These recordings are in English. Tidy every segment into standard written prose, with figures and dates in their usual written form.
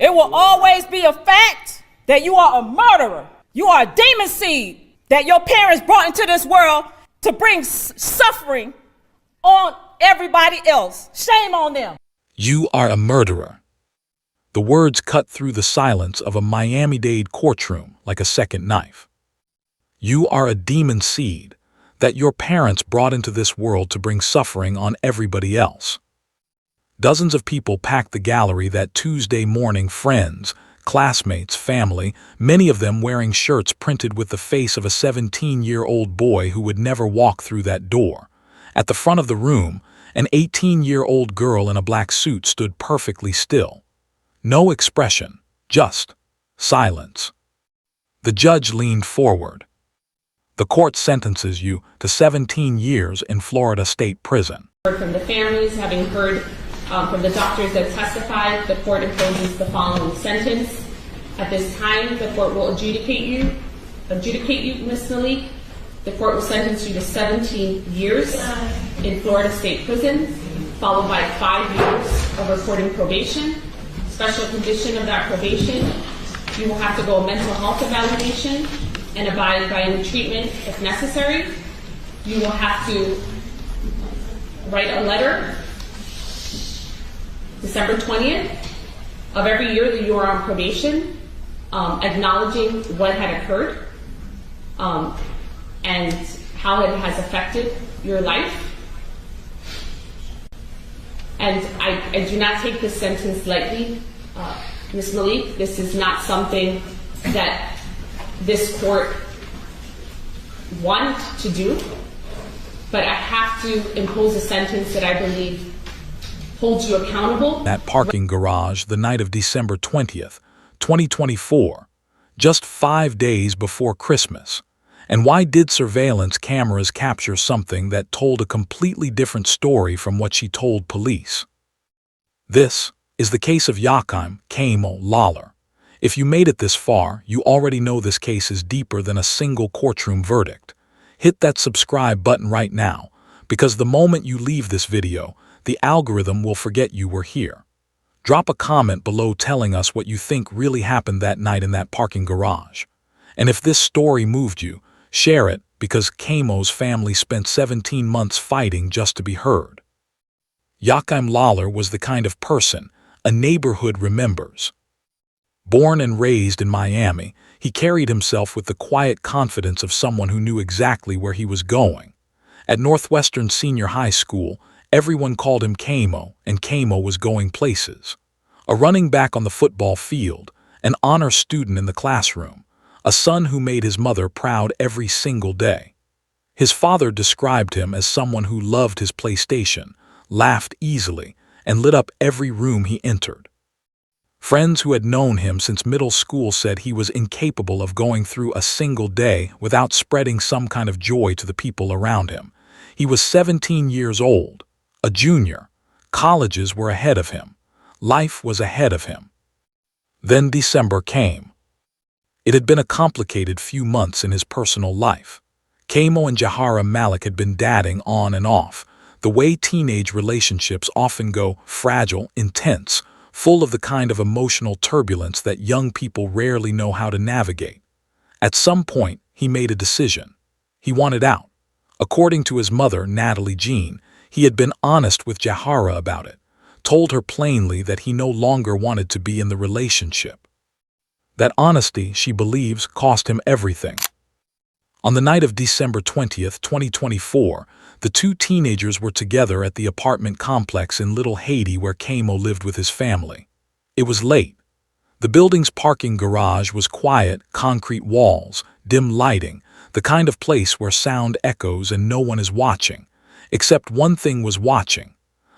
It will always be a fact that you are a murderer. You are a demon seed that your parents brought into this world to bring suffering on everybody else. Shame on them. You are a murderer. The words cut through the silence of a Miami-Dade courtroom like a second knife. You are a demon seed that your parents brought into this world to bring suffering on everybody else. Dozens of people packed the gallery that Tuesday morning, friends, classmates, family, many of them wearing shirts printed with the face of a 17-year-old boy who would never walk through that door. At the front of the room, an 18-year-old girl in a black suit stood perfectly still. No expression, just silence. The judge leaned forward. The court sentences you to 17 years in Florida State Prison. From the families, having heard from the doctors that testified, the court imposes the following sentence. At this time, the court will adjudicate you, Ms. Malik. The court will sentence you to 17 years in Florida State Prison, followed by 5 years of reporting probation. Special condition of that probation, you will have to go a mental health evaluation and abide by any treatment if necessary. You will have to write a letter December 20th of every year that you are on probation, acknowledging what had occurred and how it has affected your life. And I do not take this sentence lightly, Ms. Malik. This is not something that this court wanted to do, but I have to impose a sentence that I believe holds you accountable. That parking garage the night of December 20th, 2024, just 5 days before Christmas. And why did surveillance cameras capture something that told a completely different story from what she told police? This is the case of Yahkeim, Keimo Lollar. If you made it this far, you already know this case is deeper than a single courtroom verdict. Hit that subscribe button right now, because the moment you leave this video, the algorithm will forget you were here. Drop a comment below telling us what you think really happened that night in that parking garage. And if this story moved you, share it, because Keimo's family spent 17 months fighting just to be heard. Yahkeim Lollar was the kind of person a neighborhood remembers. Born and raised in Miami, he carried himself with the quiet confidence of someone who knew exactly where he was going. At Northwestern Senior High School, everyone called him Keimo, and Keimo was going places. A running back on the football field, an honor student in the classroom, a son who made his mother proud every single day. His father described him as someone who loved his PlayStation, laughed easily, and lit up every room he entered. Friends who had known him since middle school said he was incapable of going through a single day without spreading some kind of joy to the people around him. He was 17 years old, a junior. Colleges were ahead of him. Life was ahead of him. Then December came. It had been a complicated few months in his personal life. Keimo and Jahara Malik had been dating on and off, the way teenage relationships often go: fragile, intense, full of the kind of emotional turbulence that young people rarely know how to navigate. At some point, he made a decision. He wanted out. According to his mother, Natalie Jean, he had been honest with Jahara about it, told her plainly that he no longer wanted to be in the relationship. That honesty, she believes, cost him everything. On the night of December 20th, 2024, the two teenagers were together at the apartment complex in Little Haiti where Keimo lived with his family. It was late. The building's parking garage was quiet, concrete walls, dim lighting, the kind of place where sound echoes and no one is watching. Except one thing was watching.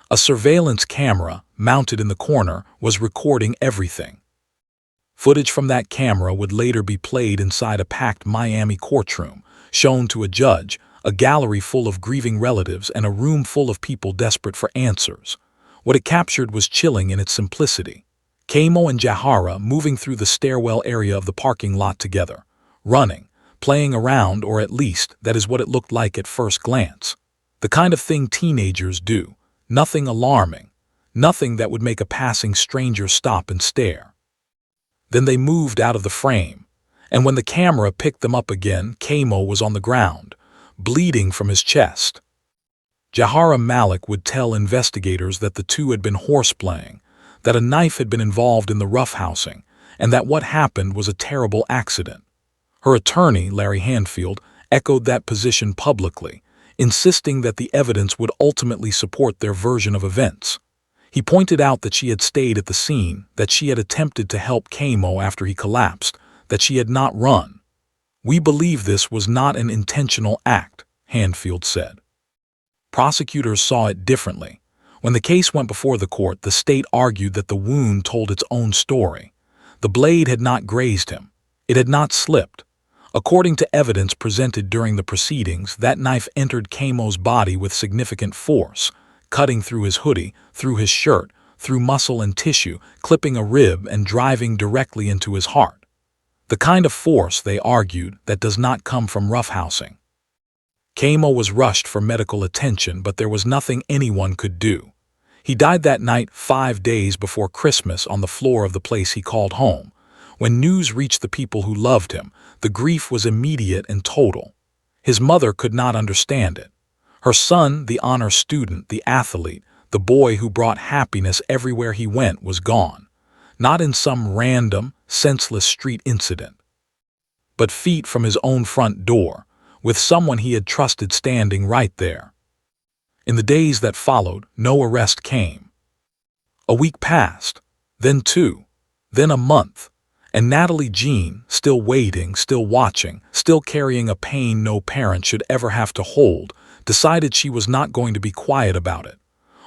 A surveillance camera, mounted in the corner, was recording everything. Footage from that camera would later be played inside a packed Miami courtroom, shown to a judge, a gallery full of grieving relatives, and a room full of people desperate for answers. What it captured was chilling in its simplicity. Keimo and Jahara moving through the stairwell area of the parking lot together, running, playing around, or at least that is what it looked like at first glance. The kind of thing teenagers do, nothing alarming, nothing that would make a passing stranger stop and stare. Then they moved out of the frame, and when the camera picked them up again, Keimo was on the ground, bleeding from his chest. Jahara Malik would tell investigators that the two had been horseplaying, that a knife had been involved in the roughhousing, and that what happened was a terrible accident. Her attorney, Larry Hanfield, echoed that position publicly, insisting that the evidence would ultimately support their version of events. He pointed out that she had stayed at the scene, that she had attempted to help Keimo after he collapsed, that she had not run. "We believe this was not an intentional act," Hanfield said. Prosecutors saw it differently. When the case went before the court, the state argued that the wound told its own story. The blade had not grazed him. It had not slipped. According to evidence presented during the proceedings, that knife entered Keimo's body with significant force, cutting through his hoodie, through his shirt, through muscle and tissue, clipping a rib and driving directly into his heart. The kind of force, they argued, that does not come from roughhousing. Keimo was rushed for medical attention, but there was nothing anyone could do. He died that night 5 days before Christmas on the floor of the place he called home. When news reached the people who loved him, the grief was immediate and total. His mother could not understand it. Her son, the honor student, the athlete, the boy who brought happiness everywhere he went, was gone. Not in some random, senseless street incident, but feet from his own front door, with someone he had trusted standing right there. In the days that followed, no arrest came. A week passed, then 2, then a month, and Natalie Jean, still waiting, still watching, still carrying a pain no parent should ever have to hold, decided she was not going to be quiet about it.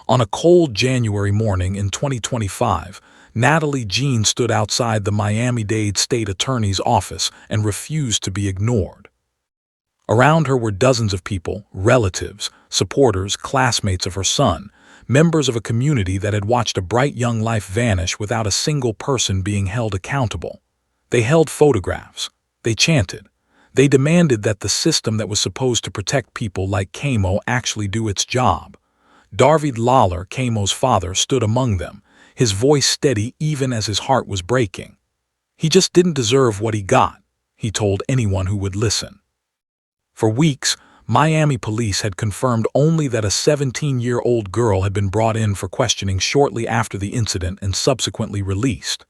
On a cold January morning in 2025, Natalie Jean stood outside the Miami-Dade State Attorney's office and refused to be ignored. Around her were dozens of people, relatives, supporters, classmates of her son, members of a community that had watched a bright young life vanish without a single person being held accountable. They held photographs. They chanted. They demanded that the system that was supposed to protect people like Keimo actually do its job. David Lollar, Keimo's father, stood among them, his voice steady even as his heart was breaking. He just didn't deserve what he got, he told anyone who would listen. For weeks, Miami police had confirmed only that a 17-year-old girl had been brought in for questioning shortly after the incident and subsequently released.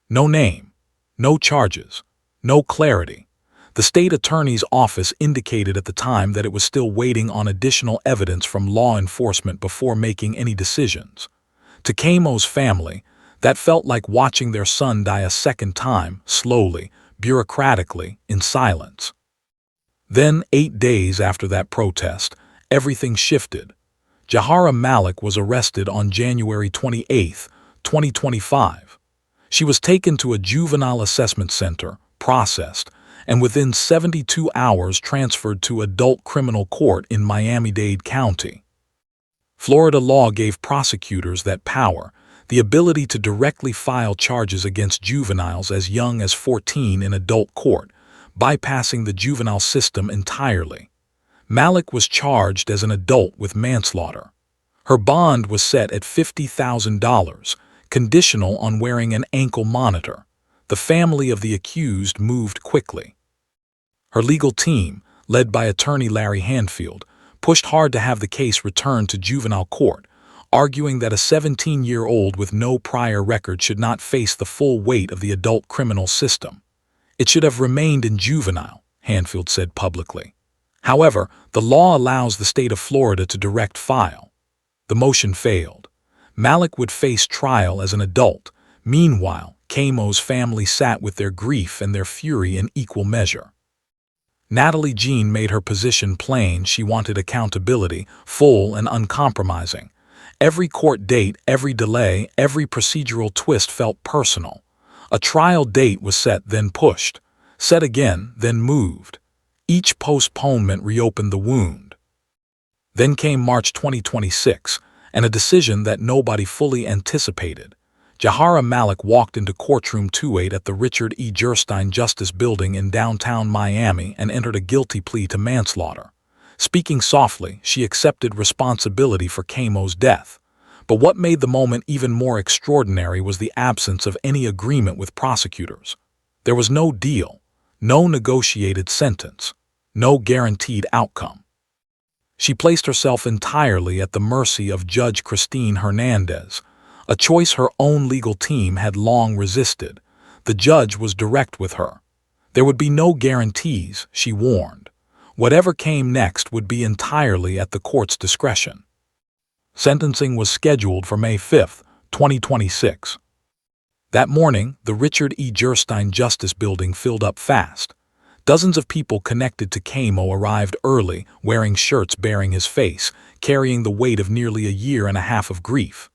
No name, no charges, no clarity. The state attorney's office indicated at the time that it was still waiting on additional evidence from law enforcement before making any decisions. To Keimo's family, that felt like watching their son die a second time, slowly, bureaucratically, in silence. Then, 8 days after that protest, everything shifted. Jahara Malik was arrested on January 28, 2025. She was taken to a juvenile assessment center, processed, and within 72 hours transferred to adult criminal court in Miami-Dade County. Florida law gave prosecutors that power, the ability to directly file charges against juveniles as young as 14 in adult court, bypassing the juvenile system entirely. Malik was charged as an adult with manslaughter. Her bond was set at $50,000, conditional on wearing an ankle monitor. The family of the accused moved quickly. Her legal team, led by attorney Larry Hanfield, pushed hard to have the case returned to juvenile court, arguing that a 17-year-old with no prior record should not face the full weight of the adult criminal system. It should have remained in juvenile, Hanfield said publicly. However, the law allows the state of Florida to direct file. The motion failed. Malik would face trial as an adult. Meanwhile, Keimo's family sat with their grief and their fury in equal measure. Natalie Jean made her position plain. She wanted accountability, full and uncompromising. Every court date, every delay, every procedural twist felt personal. A trial date was set, then pushed, set again, then moved. Each postponement reopened the wound. Then came March 2026, and a decision that nobody fully anticipated. Jahara Malik walked into courtroom 28 at the Richard E. Gerstein Justice Building in downtown Miami and entered a guilty plea to manslaughter. Speaking softly, she accepted responsibility for Keimo's death. But what made the moment even more extraordinary was the absence of any agreement with prosecutors. There was no deal, no negotiated sentence, no guaranteed outcome. She placed herself entirely at the mercy of Judge Christine Hernandez, a choice her own legal team had long resisted. The judge was direct with her. There would be no guarantees, she warned. Whatever came next would be entirely at the court's discretion. Sentencing was scheduled for May 5, 2026. That morning, the Richard E. Gerstein Justice Building filled up fast. Dozens of people connected to Keimo arrived early, wearing shirts bearing his face, carrying the weight of nearly a year and a half of grief.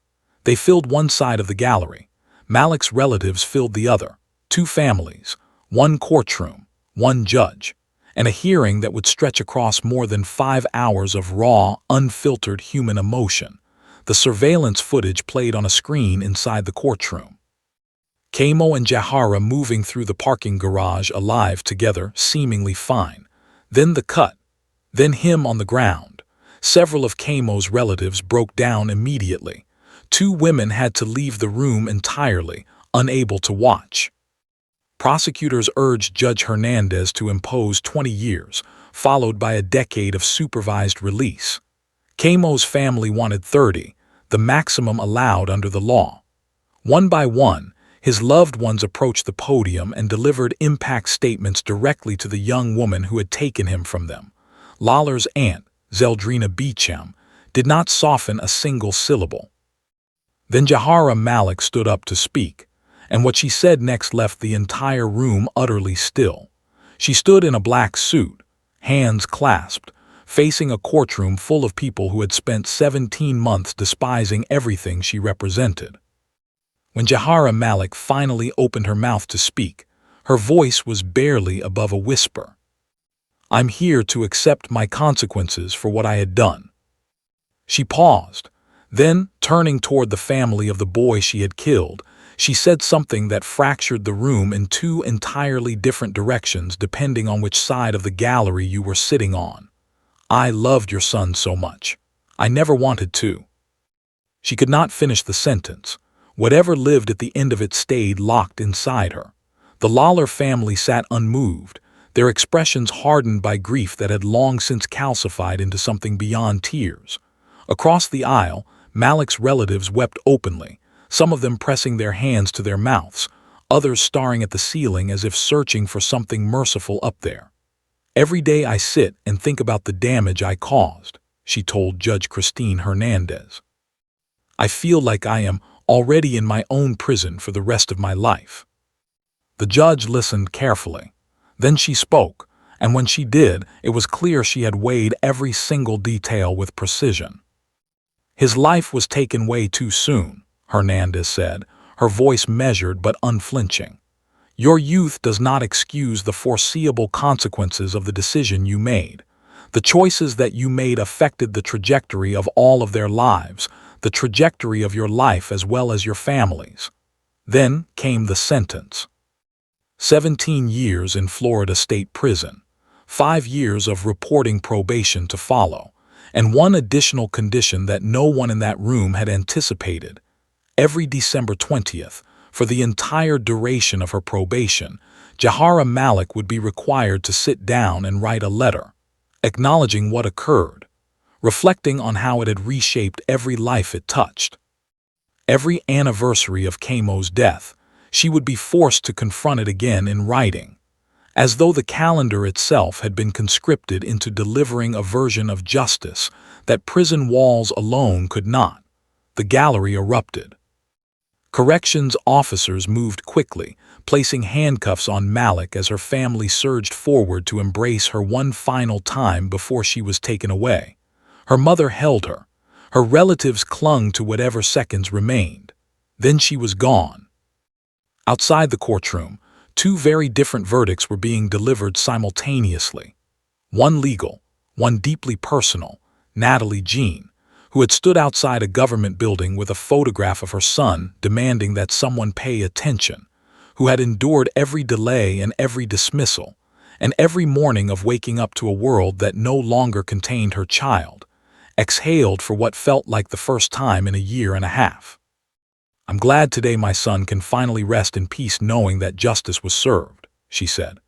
They filled one side of the gallery. Malik's relatives filled the other. 2 families, 1 courtroom, 1 judge, and a hearing that would stretch across more than 5 hours of raw, unfiltered human emotion. The surveillance footage played on a screen inside the courtroom. Keimo and Jahara moving through the parking garage alive together, seemingly fine. Then the cut. Then him on the ground. Several of Keimo's relatives broke down immediately. 2 women had to leave the room entirely, unable to watch. Prosecutors urged Judge Hernandez to impose 20 years, followed by a decade of supervised release. Keimo's family wanted 30, the maximum allowed under the law. One by one, his loved ones approached the podium and delivered impact statements directly to the young woman who had taken him from them. Lollar's aunt, Zeldrina Beecham, did not soften a single syllable. Then Jahara Malik stood up to speak, and what she said next left the entire room utterly still. She stood in a black suit, hands clasped, facing a courtroom full of people who had spent 17 months despising everything she represented. When Jahara Malik finally opened her mouth to speak, her voice was barely above a whisper. "I'm here to accept my consequences for what I had done." She paused. Then, turning toward the family of the boy she had killed, she said something that fractured the room in 2 entirely different directions depending on which side of the gallery you were sitting on. "I loved your son so much. I never wanted to." She could not finish the sentence. Whatever lived at the end of it stayed locked inside her. The Lollar family sat unmoved, their expressions hardened by grief that had long since calcified into something beyond tears. Across the aisle, Malik's relatives wept openly, some of them pressing their hands to their mouths, others staring at the ceiling as if searching for something merciful up there. "Every day I sit and think about the damage I caused," she told Judge Christine Hernandez. "I feel like I am already in my own prison for the rest of my life." The judge listened carefully. Then she spoke, and when she did, it was clear she had weighed every single detail with precision. "His life was taken way too soon," Hernandez said, her voice measured but unflinching. "Your youth does not excuse the foreseeable consequences of the decision you made. The choices that you made affected the trajectory of all of their lives, the trajectory of your life as well as your family's." Then came the sentence. 17 years in Florida State Prison, 5 years of reporting probation to follow, and one additional condition that no one in that room had anticipated. Every December 20th, for the entire duration of her probation, Jahara Malik would be required to sit down and write a letter, acknowledging what occurred, reflecting on how it had reshaped every life it touched. Every anniversary of Keimo's death, she would be forced to confront it again in writing, as though the calendar itself had been conscripted into delivering a version of justice that prison walls alone could not. The gallery erupted. Corrections officers moved quickly, placing handcuffs on Malik as her family surged forward to embrace her one final time before she was taken away. Her mother held her. Her relatives clung to whatever seconds remained. Then she was gone. Outside the courtroom, 2 very different verdicts were being delivered simultaneously. One legal, one deeply personal. Natalie Jean, who had stood outside a government building with a photograph of her son demanding that someone pay attention, who had endured every delay and every dismissal, and every morning of waking up to a world that no longer contained her child. exhaled for what felt like the first time in a year and a half. "I'm glad today my son can finally rest in peace knowing that justice was served," she said.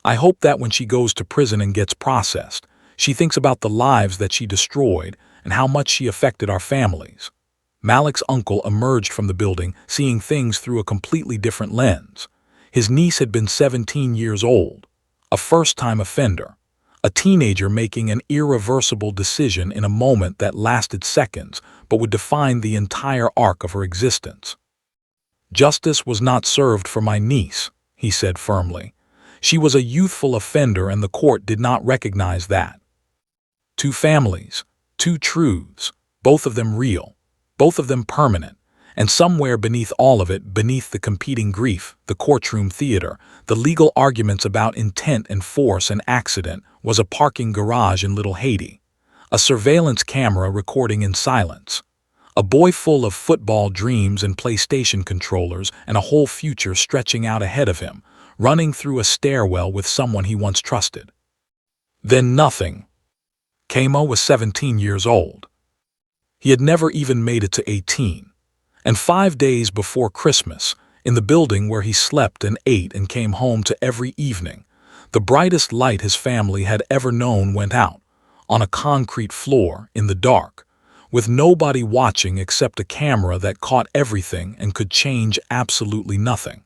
"I hope that when she goes to prison and gets processed, she thinks about the lives that she destroyed and how much she affected our families." Malik's uncle emerged from the building, seeing things through a completely different lens. His niece had been 17 years old, a first-time offender, a teenager making an irreversible decision in a moment that lasted seconds but would define the entire arc of her existence. "Justice was not served for my niece," he said firmly. "She was a youthful offender and the court did not recognize that. Two families, two truths, both of them real, both of them permanent, and somewhere beneath all of it, beneath the competing grief, the courtroom theater, the legal arguments about intent and force and accident, was a parking garage in Little Haiti, a surveillance camera recording in silence, a boy full of football dreams and PlayStation controllers and a whole future stretching out ahead of him, running through a stairwell with someone he once trusted. Then nothing. Keimo was 17 years old. He had never even made it to 18. And 5 days before Christmas, in the building where he slept and ate and came home to every evening, the brightest light his family had ever known went out, on a concrete floor, in the dark, with nobody watching except a camera that caught everything and could change absolutely nothing.